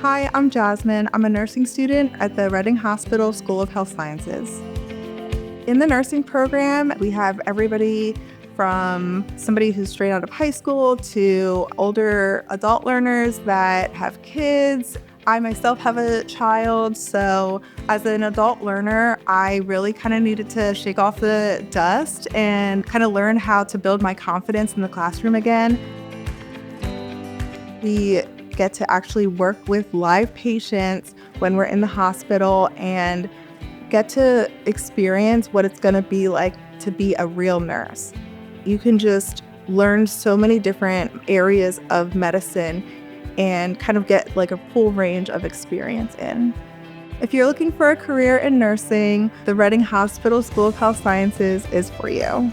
Hi, I'm Jasmine. I'm a nursing student at the Reading Hospital School of Health Sciences. In the nursing program, we have everybody from somebody who's straight out of high school to older adult learners that have kids. I myself have a child, so as an adult learner, I really kind of needed to shake off the dust and kind of learn how to build my confidence in the classroom again. We get to actually work with live patients when we're in the hospital and get to experience what it's going to be like to be a real nurse. You can just learn so many different areas of medicine and kind of get like a full range of experience in. If you're looking for a career in nursing, the Reading Hospital School of Health Sciences is for you.